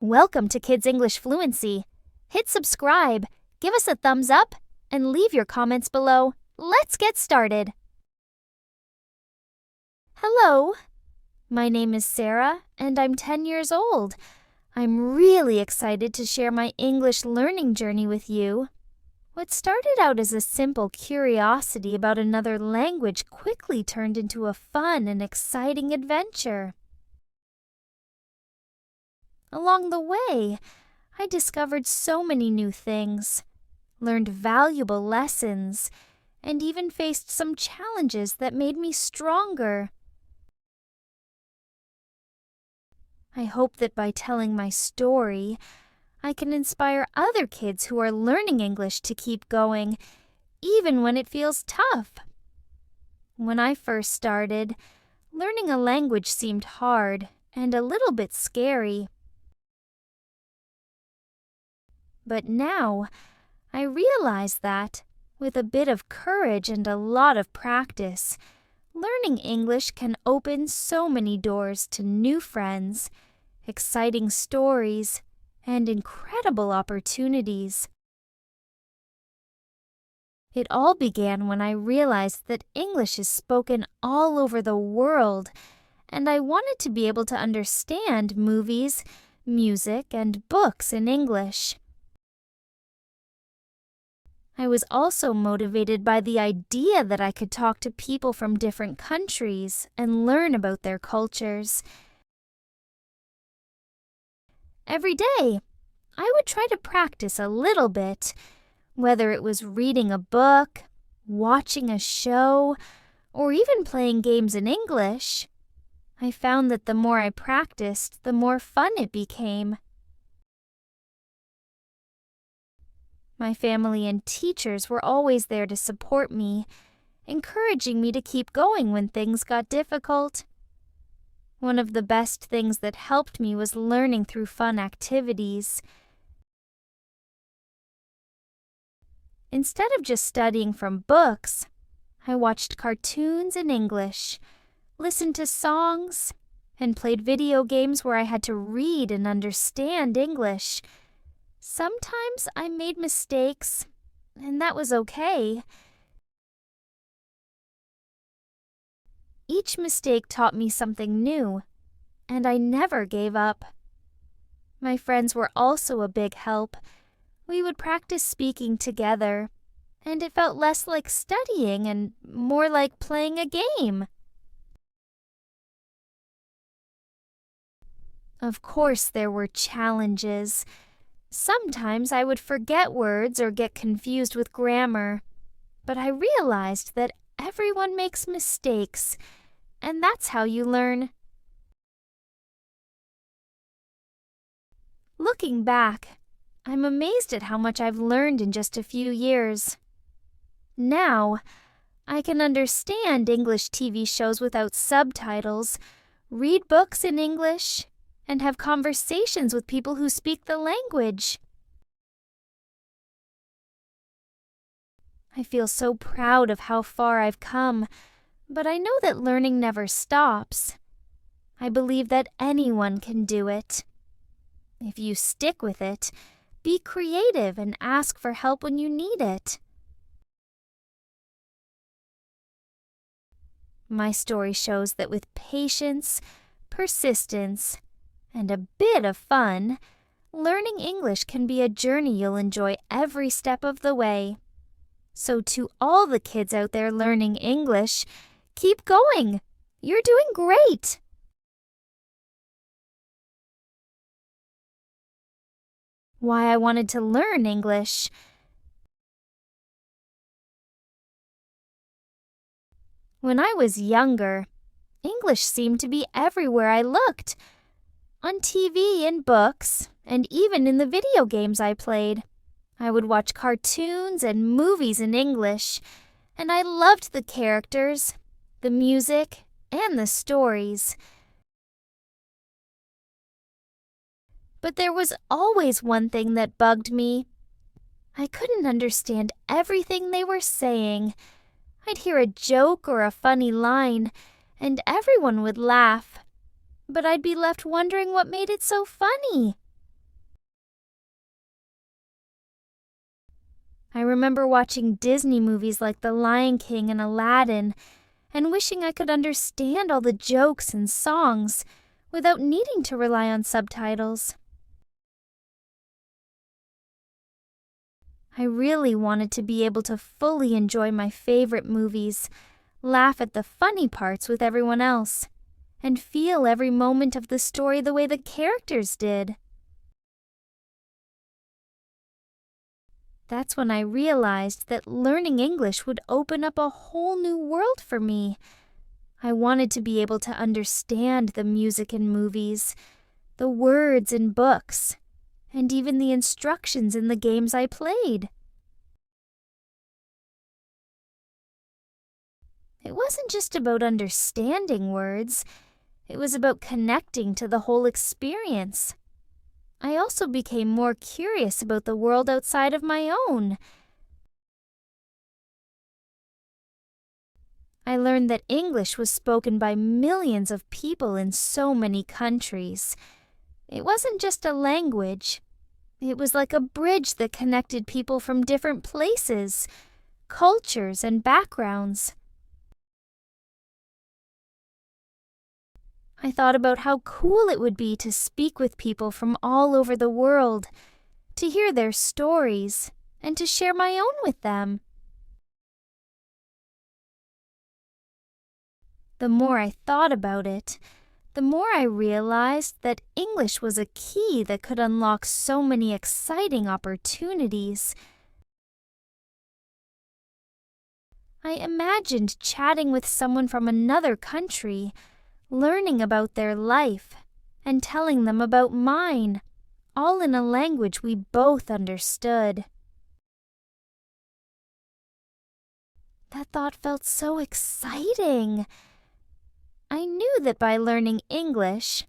Welcome to Kids English Fluency. Hit subscribe, give us a thumbs up, and leave your comments below. Let's get started. Hello, my name is Sarah, and I'm 10 years old. I'm really excited to share my English learning journey with you. What started out as a simple curiosity about another language quickly turned into a fun and exciting adventure. Along the way, I discovered so many new things, learned valuable lessons, and even faced some challenges that made me stronger. I hope that by telling my story, I can inspire other kids who are learning English to keep going, even when it feels tough. When I first started, learning a language seemed hard and a little bit scary. But now, I realize that, with a bit of courage and a lot of practice, learning English can open so many doors to new friends, exciting stories, and incredible opportunities. It all began when I realized that English is spoken all over the world, and I wanted to be able to understand movies, music, and books in English. I was also motivated by the idea that I could talk to people from different countries and learn about their cultures. Every day, I would try to practice a little bit, whether it was reading a book, watching a show, or even playing games in English. I found that the more I practiced, the more fun it became. My family and teachers were always there to support me, encouraging me to keep going when things got difficult. One of the best things that helped me was learning through fun activities. Instead of just studying from books, I watched cartoons in English, listened to songs, and played video games where I had to read and understand English. Sometimes I made mistakes, and that was okay. Each mistake taught me something new, and I never gave up. My friends were also a big help. We would practice speaking together, and it felt less like studying and more like playing a game. Of course, there were challenges. Sometimes I would forget words or get confused with grammar, but I realized that everyone makes mistakes, and that's how you learn. Looking back, I'm amazed at how much I've learned in just a few years. Now, I can understand English TV shows without subtitles, read books in English, and have conversations with people who speak the language. I feel so proud of how far I've come, but I know that learning never stops. I believe that anyone can do it. If you stick with it, be creative and ask for help when you need it. My story shows that with patience, persistence, and a bit of fun, learning English can be a journey you'll enjoy every step of the way. So to all the kids out there learning English, keep going! You're doing great! Why I wanted to learn English. When I was younger, English seemed to be everywhere I looked. On TV and books, and even in the video games I played. I would watch cartoons and movies in English, and I loved the characters, the music, and the stories. But there was always one thing that bugged me. I couldn't understand everything they were saying. I'd hear a joke or a funny line, and everyone would laugh. But I'd be left wondering what made it so funny. I remember watching Disney movies like The Lion King and Aladdin and wishing I could understand all the jokes and songs without needing to rely on subtitles. I really wanted to be able to fully enjoy my favorite movies, laugh at the funny parts with everyone else, and feel every moment of the story the way the characters did. That's when I realized that learning English would open up a whole new world for me. I wanted to be able to understand the music in movies, the words in books, and even the instructions in the games I played. It wasn't just about understanding words, it was about connecting to the whole experience. I also became more curious about the world outside of my own. I learned that English was spoken by millions of people in so many countries. It wasn't just a language. It was like a bridge that connected people from different places, cultures, and backgrounds. I thought about how cool it would be to speak with people from all over the world, to hear their stories, and to share my own with them. The more I thought about it, the more I realized that English was a key that could unlock so many exciting opportunities. I imagined chatting with someone from another country, learning about their life, and telling them about mine, all in a language we both understood. That thought felt so exciting. I knew that by learning English,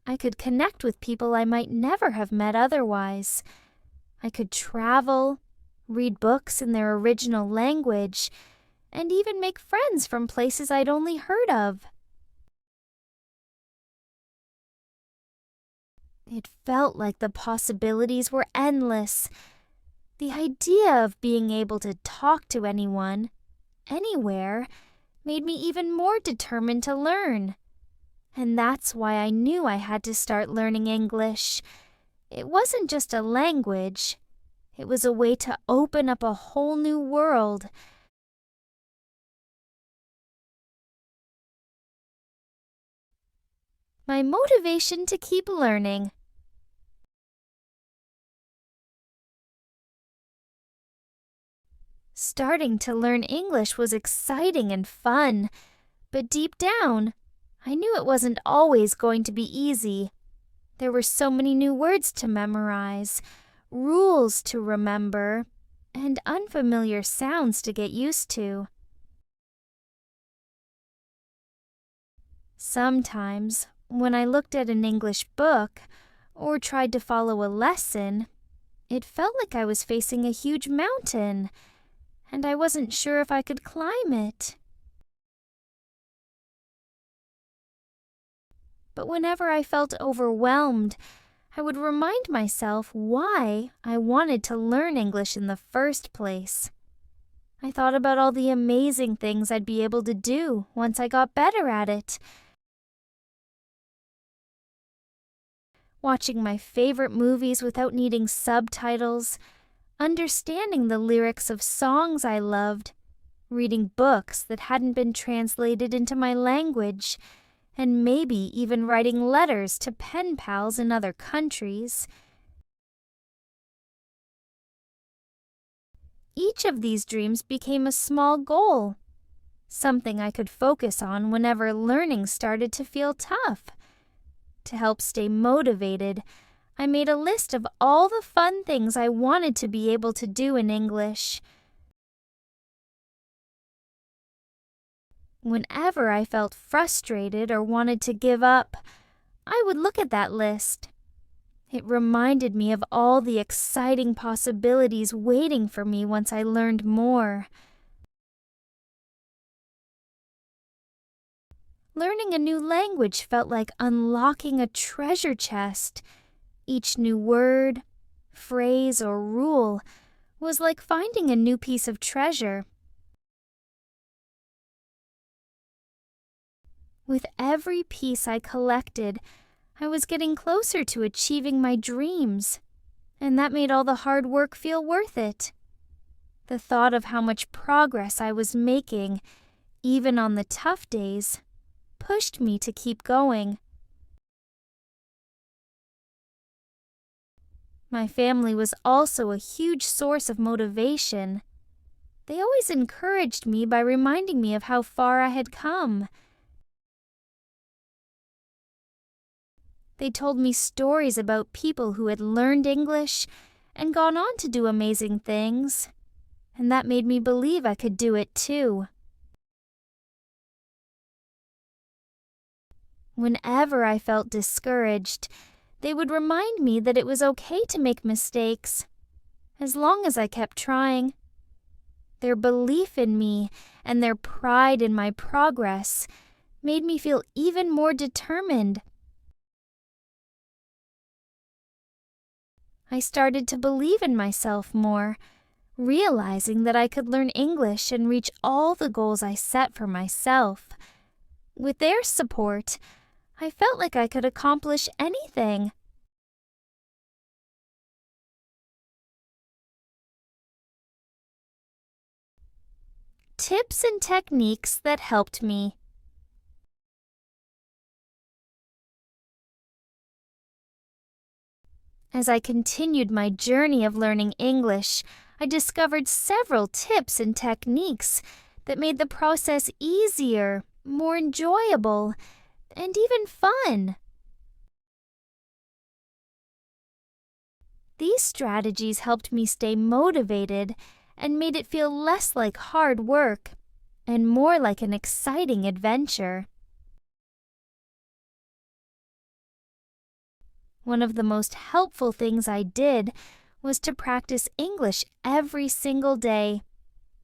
I could connect with people I might never have met otherwise. I could travel, read books in their original language, and even make friends from places I'd only heard of. It felt like the possibilities were endless. The idea of being able to talk to anyone, anywhere, made me even more determined to learn. And that's why I knew I had to start learning English. It wasn't just a language. It was a way to open up a whole new world. My motivation to keep learning. Starting to learn English was exciting and fun, but deep down, I knew it wasn't always going to be easy. There were so many new words to memorize, rules to remember, and unfamiliar sounds to get used to. Sometimes, when I looked at an English book or tried to follow a lesson, it felt like I was facing a huge mountain, and I wasn't sure if I could climb it. But whenever I felt overwhelmed, I would remind myself why I wanted to learn English in the first place. I thought about all the amazing things I'd be able to do once I got better at it. Watching my favorite movies without needing subtitles, understanding the lyrics of songs I loved, reading books that hadn't been translated into my language, and maybe even writing letters to pen pals in other countries. Each of these dreams became a small goal, something I could focus on whenever learning started to feel tough. To help stay motivated, I made a list of all the fun things I wanted to be able to do in English. Whenever I felt frustrated or wanted to give up, I would look at that list. It reminded me of all the exciting possibilities waiting for me once I learned more. Learning a new language felt like unlocking a treasure chest. Each new word, phrase, or rule was like finding a new piece of treasure. With every piece I collected, I was getting closer to achieving my dreams, and that made all the hard work feel worth it. The thought of how much progress I was making, even on the tough days, pushed me to keep going. My family was also a huge source of motivation. They always encouraged me by reminding me of how far I had come. They told me stories about people who had learned English and gone on to do amazing things, and that made me believe I could do it too. Whenever I felt discouraged, they would remind me that it was okay to make mistakes, as long as I kept trying. Their belief in me and their pride in my progress made me feel even more determined. I started to believe in myself more, realizing that I could learn English and reach all the goals I set for myself. With their support, I felt like I could accomplish anything. Tips and techniques that helped me. As I continued my journey of learning English, I discovered several tips and techniques that made the process easier, more enjoyable, and even fun. These strategies helped me stay motivated and made it feel less like hard work and more like an exciting adventure. One of the most helpful things I did was to practice English every single day,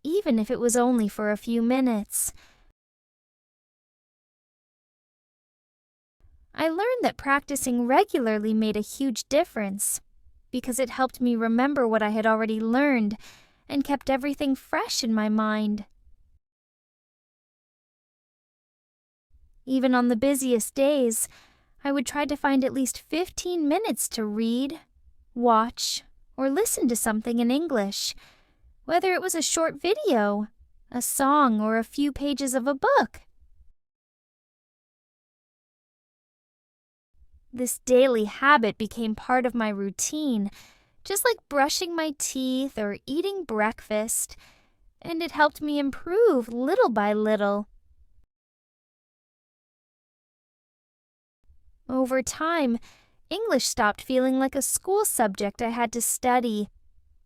even if it was only for a few minutes. I learned that practicing regularly made a huge difference because it helped me remember what I had already learned and kept everything fresh in my mind. Even on the busiest days, I would try to find at least 15 minutes to read, watch, or listen to something in English, whether it was a short video, a song, or a few pages of a book. This daily habit became part of my routine, just like brushing my teeth or eating breakfast, and it helped me improve little by little. Over time, English stopped feeling like a school subject I had to study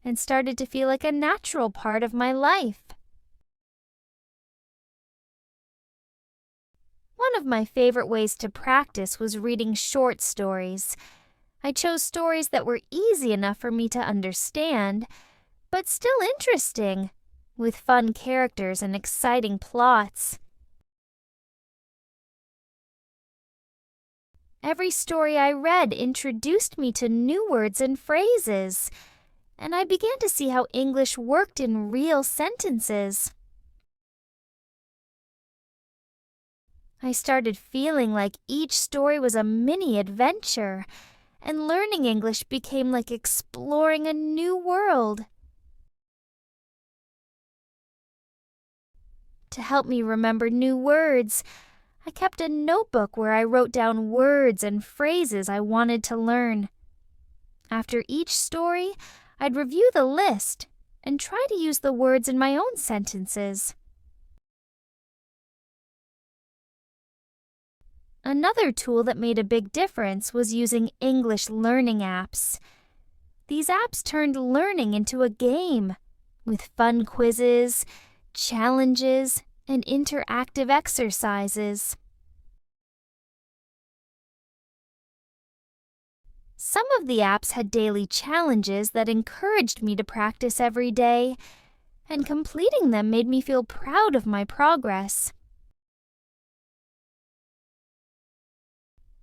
and started to feel like a natural part of my life. One of my favorite ways to practice was reading short stories. I chose stories that were easy enough for me to understand, but still interesting, with fun characters and exciting plots. Every story I read introduced me to new words and phrases, and I began to see how English worked in real sentences. I started feeling like each story was a mini adventure, and learning English became like exploring a new world. To help me remember new words, I kept a notebook where I wrote down words and phrases I wanted to learn. After each story, I'd review the list and try to use the words in my own sentences. Another tool that made a big difference was using English learning apps. These apps turned learning into a game, with fun quizzes, challenges, and interactive exercises. Some of the apps had daily challenges that encouraged me to practice every day, and completing them made me feel proud of my progress.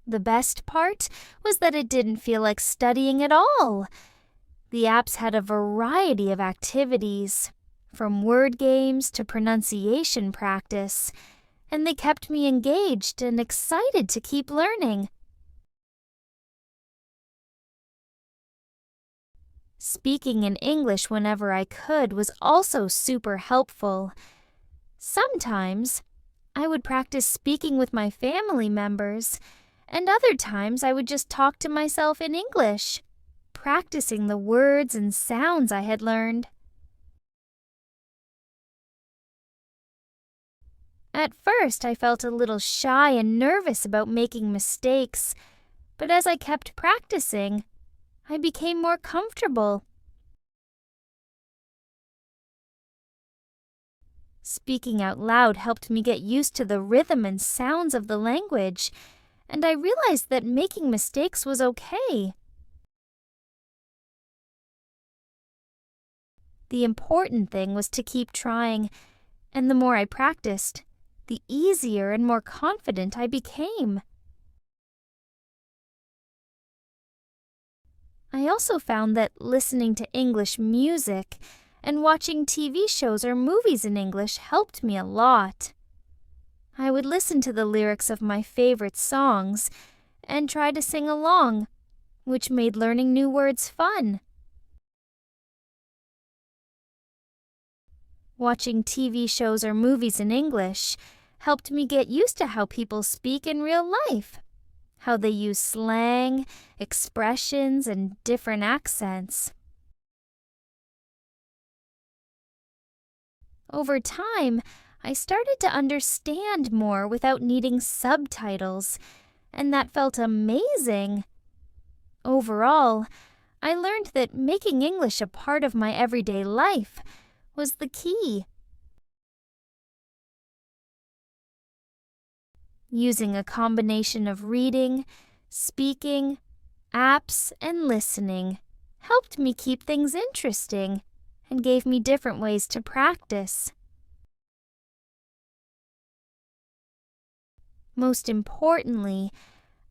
The best part was that it didn't feel like studying at all. The apps had a variety of activities, from word games to pronunciation practice, and they kept me engaged and excited to keep learning. Speaking in English whenever I could was also super helpful. Sometimes I would practice speaking with my family members, and other times I would just talk to myself in English, practicing the words and sounds I had learned. At first, I felt a little shy and nervous about making mistakes, but as I kept practicing, I became more comfortable. Speaking out loud helped me get used to the rhythm and sounds of the language, and I realized that making mistakes was okay. The important thing was to keep trying, and the more I practiced, the easier and more confident I became. I also found that listening to English music and watching TV shows or movies in English helped me a lot. I would listen to the lyrics of my favorite songs and try to sing along, which made learning new words fun. Watching TV shows or movies in English helped me get used to how people speak in real life, how they use slang, expressions, and different accents. Over time, I started to understand more without needing subtitles, and that felt amazing. Overall, I learned that making English a part of my everyday life was the key. Using a combination of reading, speaking, apps, and listening helped me keep things interesting and gave me different ways to practice. Most importantly,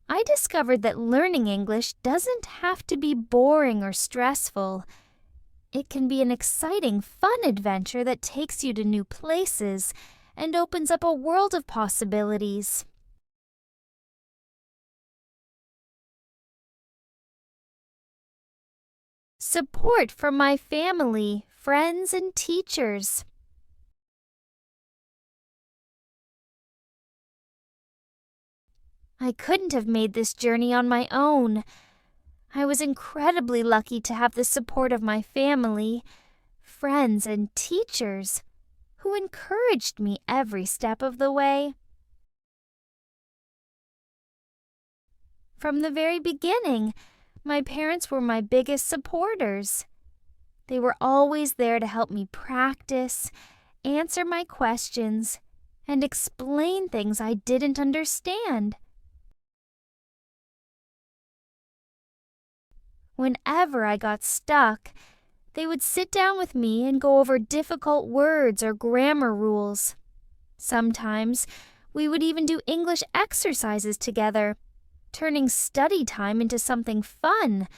I discovered that learning English doesn't have to be boring or stressful. It can be an exciting, fun adventure that takes you to new places and opens up a world of possibilities. Support from my family, friends, and teachers. I couldn't have made this journey on my own. I was incredibly lucky to have the support of my family, friends, and teachers who encouraged me every step of the way. From the very beginning, my parents were my biggest supporters. They were always there to help me practice, answer my questions, and explain things I didn't understand. Whenever I got stuck, they would sit down with me and go over difficult words or grammar rules. Sometimes we would even do English exercises together, turning study time into something fun.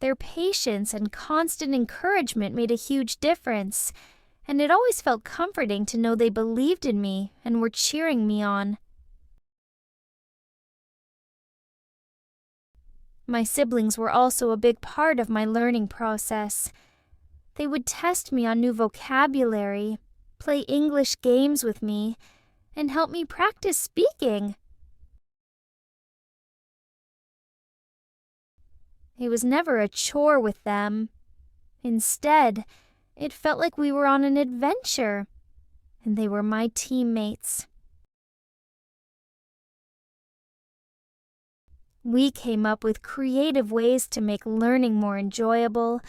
Their patience and constant encouragement made a huge difference, and it always felt comforting to know they believed in me and were cheering me on. My siblings were also a big part of my learning process. They would test me on new vocabulary, play English games with me, and help me practice speaking. It was never a chore with them. Instead, it felt like we were on an adventure, and they were my teammates. We came up with creative ways to make learning more enjoyable,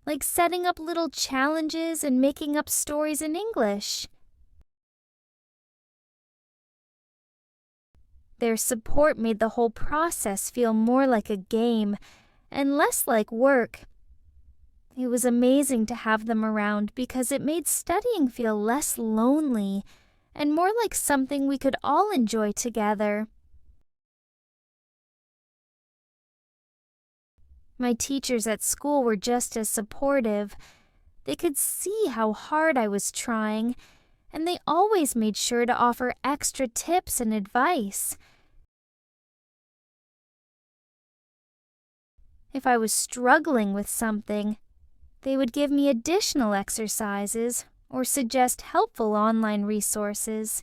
like setting up little challenges and making up stories in English. Their support made the whole process feel more like a game and less like work. It was amazing to have them around because it made studying feel less lonely and more like something we could all enjoy together. My teachers at school were just as supportive. They could see how hard I was trying, and they always made sure to offer extra tips and advice. If I was struggling with something, they would give me additional exercises or suggest helpful online resources.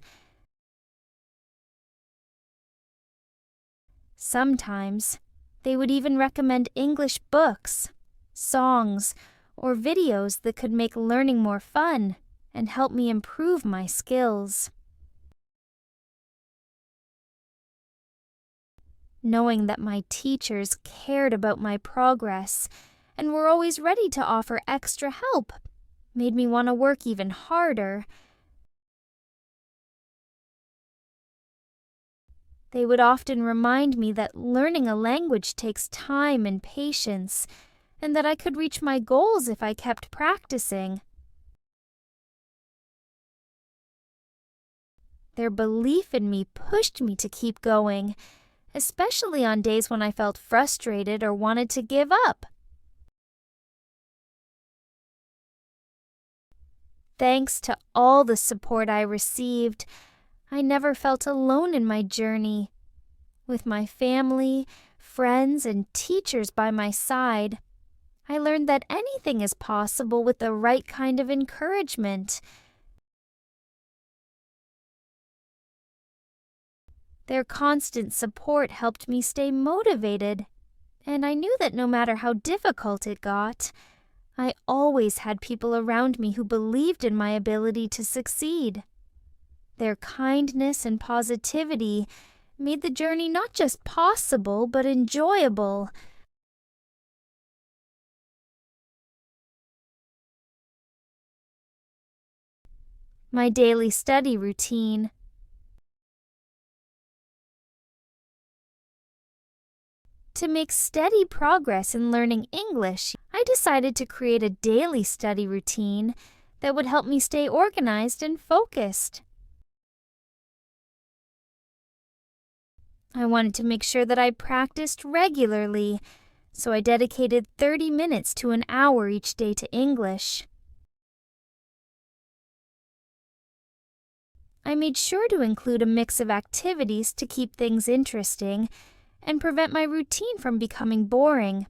Sometimes, they would even recommend English books, songs, or videos that could make learning more fun and help me improve my skills. Knowing that my teachers cared about my progress and were always ready to offer extra help made me want to work even harder. They would often remind me that learning a language takes time and patience, and that I could reach my goals if I kept practicing. Their belief in me pushed me to keep going, especially on days when I felt frustrated or wanted to give up. Thanks to all the support I received, I never felt alone in my journey. With my family, friends, and teachers by my side, I learned that anything is possible with the right kind of encouragement. Their constant support helped me stay motivated, and I knew that no matter how difficult it got, I always had people around me who believed in my ability to succeed. Their kindness and positivity made the journey not just possible, but enjoyable. My daily study routine. To make steady progress in learning English, I decided to create a daily study routine that would help me stay organized and focused. I wanted to make sure that I practiced regularly, so I dedicated 30 minutes to an hour each day to English. I made sure to include a mix of activities to keep things interesting and prevent my routine from becoming boring.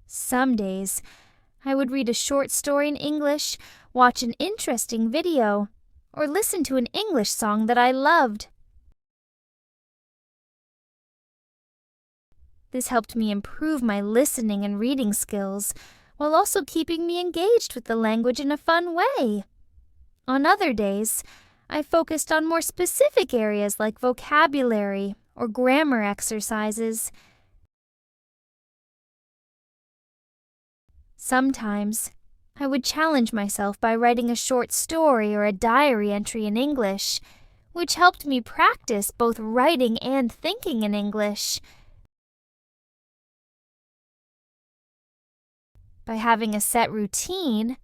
Some days, I would read a short story in English, watch an interesting video, or listen to an English song that I loved. This helped me improve my listening and reading skills, while also keeping me engaged with the language in a fun way. On other days, I focused on more specific areas like vocabulary or grammar exercises. Sometimes, I would challenge myself by writing a short story or a diary entry in English, which helped me practice both writing and thinking in English. By having a set routine,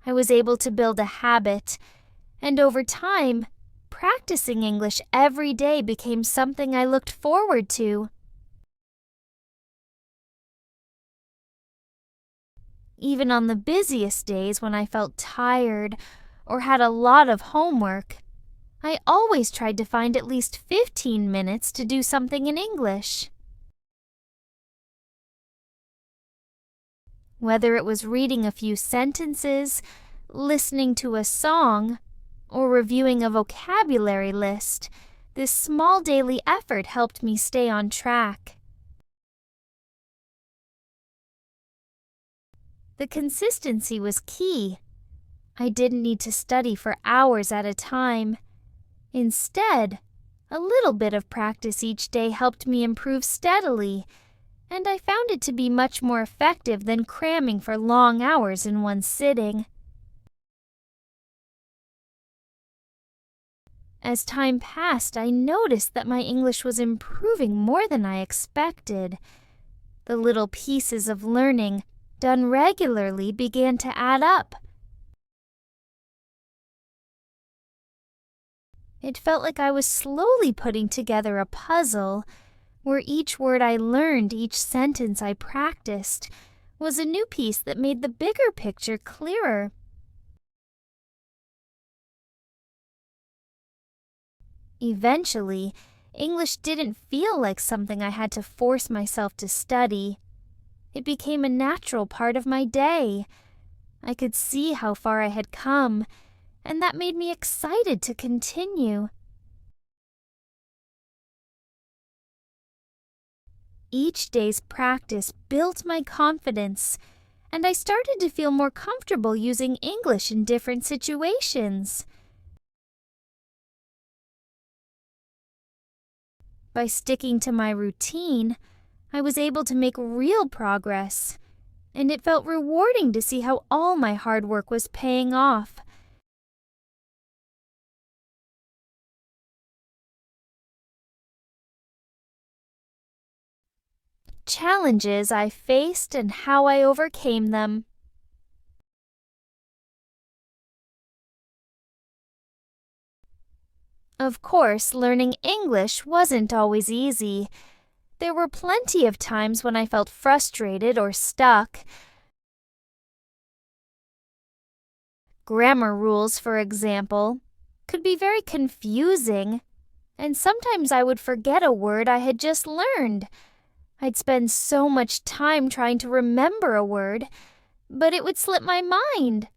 I was able to build a habit, and over time, practicing English every day became something I looked forward to. Even on the busiest days when I felt tired or had a lot of homework, I always tried to find at least 15 minutes to do something in English. Whether it was reading a few sentences, listening to a song, or reviewing a vocabulary list, this small daily effort helped me stay on track. The consistency was key. I didn't need to study for hours at a time. Instead, a little bit of practice each day helped me improve steadily, and I found it to be much more effective than cramming for long hours in one sitting. As time passed, I noticed that my English was improving more than I expected. The little pieces of learning, done regularly, began to add up. It felt like I was slowly putting together a puzzle, where each word I learned, each sentence I practiced, was a new piece that made the bigger picture clearer. Eventually, English didn't feel like something I had to force myself to study. It became a natural part of my day. I could see how far I had come, and that made me excited to continue. Each day's practice built my confidence, and I started to feel more comfortable using English in different situations. By sticking to my routine, I was able to make real progress, and it felt rewarding to see how all my hard work was paying off. Challenges I faced and how I overcame them. Of course, learning English wasn't always easy. There were plenty of times when I felt frustrated or stuck. Grammar rules, for example, could be very confusing, and sometimes I would forget a word I had just learned. I'd spend so much time trying to remember a word, but it would slip my mind.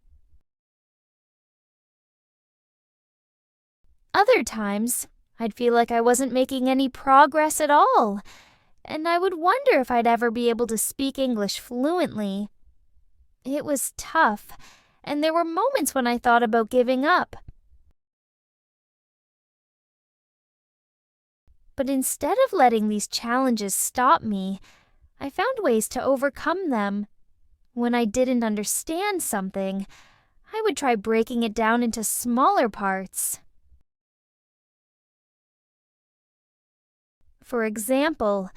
Other times, I'd feel like I wasn't making any progress at all, and I would wonder if I'd ever be able to speak English fluently. It was tough, and there were moments when I thought about giving up. But instead of letting these challenges stop me, I found ways to overcome them. When I didn't understand something, I would try breaking it down into smaller parts. For example,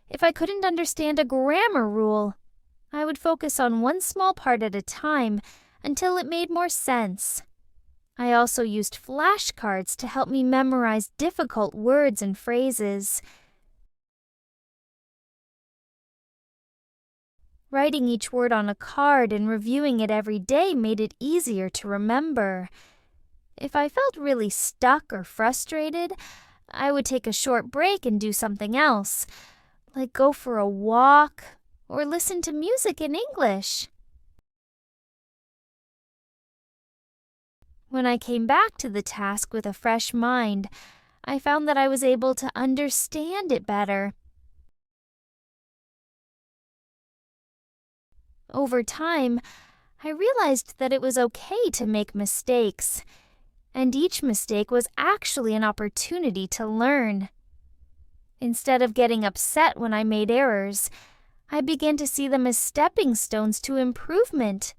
if I couldn't understand a grammar rule, I would focus on one small part at a time until it made more sense. I also used flashcards to help me memorize difficult words and phrases. Writing each word on a card and reviewing it every day made it easier to remember. If I felt really stuck or frustrated, I would take a short break and do something else, like go for a walk or listen to music in English. When I came back to the task with a fresh mind, I found that I was able to understand it better. Over time, I realized that it was okay to make mistakes, and each mistake was actually an opportunity to learn. Instead of getting upset when I made errors, I began to see them as stepping stones to improvement.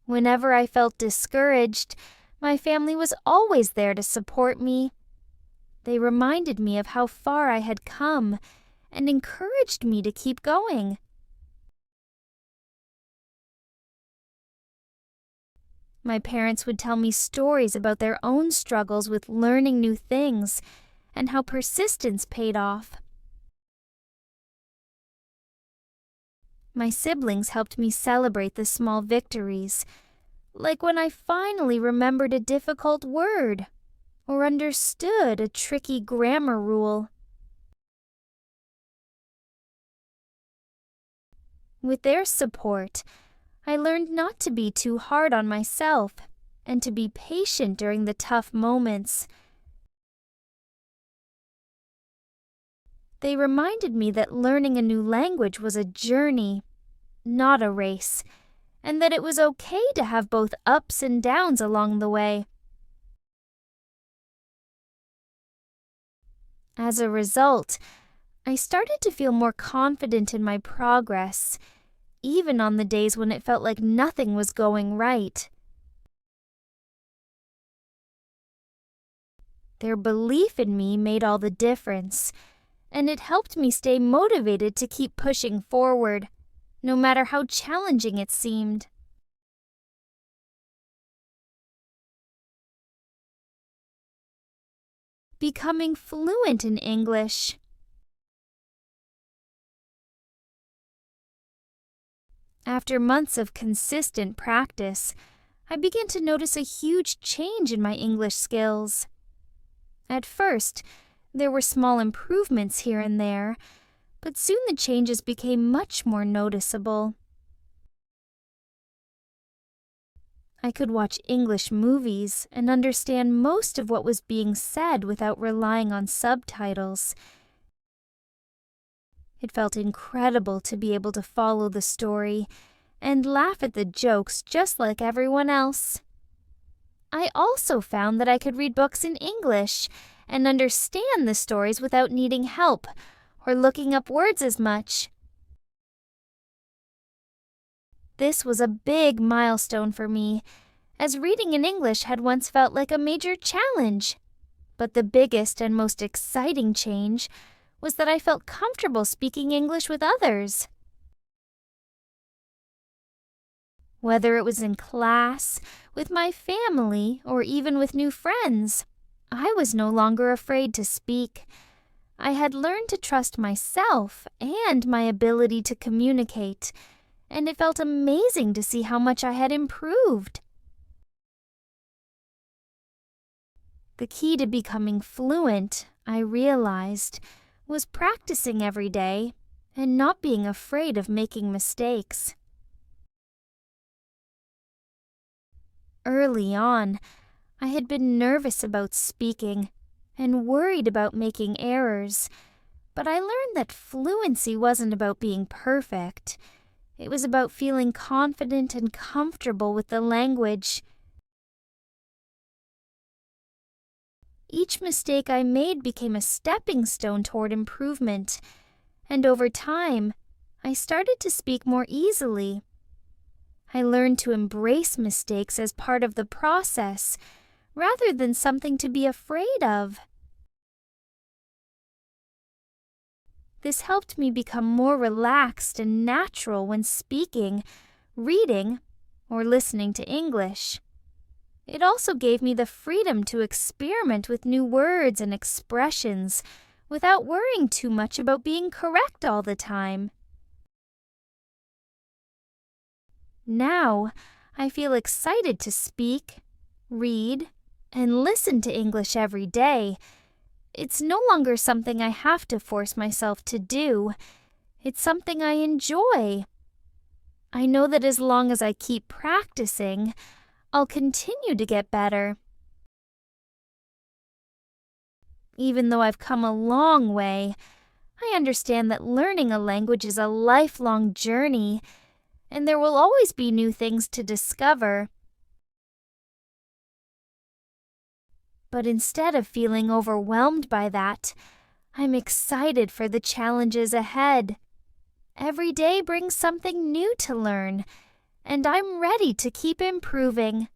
Whenever I felt discouraged, my family was always there to support me. They reminded me of how far I had come and encouraged me to keep going. My parents would tell me stories about their own struggles with learning new things and how persistence paid off. My siblings helped me celebrate the small victories, like when I finally remembered a difficult word or understood a tricky grammar rule. With their support, I learned not to be too hard on myself and to be patient during the tough moments. They reminded me that learning a new language was a journey, not a race, and that it was okay to have both ups and downs along the way. As a result, I started to feel more confident in my progress, even on the days when it felt like nothing was going right. Their belief in me made all the difference, and it helped me stay motivated to keep pushing forward, no matter how challenging it seemed. becoming fluent in English. After months of consistent practice, I began to notice a huge change in my English skills. At first, there were small improvements here and there, but soon the changes became much more noticeable. I could watch English movies and understand most of what was being said without relying on subtitles. It felt incredible to be able to follow the story and laugh at the jokes just like everyone else. I also found that I could read books in English and understand the stories without needing help or looking up words as much. This was a big milestone for me, as reading in English had once felt like a major challenge. But the biggest and most exciting change was that I felt comfortable speaking English with others. Whether it was in class, with my family, or even with new friends, I was no longer afraid to speak. I had learned to trust myself and my ability to communicate, and it felt amazing to see how much I had improved. The key to becoming fluent, I realized, was practicing every day and not being afraid of making mistakes. Early on, I had been nervous about speaking and worried about making errors, but I learned that fluency wasn't about being perfect. It was about feeling confident and comfortable with the language. Each mistake I made became a stepping stone toward improvement, and over time, I started to speak more easily. I learned to embrace mistakes as part of the process, rather than something to be afraid of. This helped me become more relaxed and natural when speaking, reading, or listening to English. It also gave me the freedom to experiment with new words and expressions without worrying too much about being correct all the time. Now, I feel excited to speak, read, and listen to English every day. It's no longer something I have to force myself to do. It's something I enjoy. I know that as long as I keep practicing, I'll continue to get better. Even though I've come a long way, I understand that learning a language is a lifelong journey, and there will always be new things to discover. But instead of feeling overwhelmed by that, I'm excited for the challenges ahead. Every day brings something new to learn, and I'm ready to keep improving.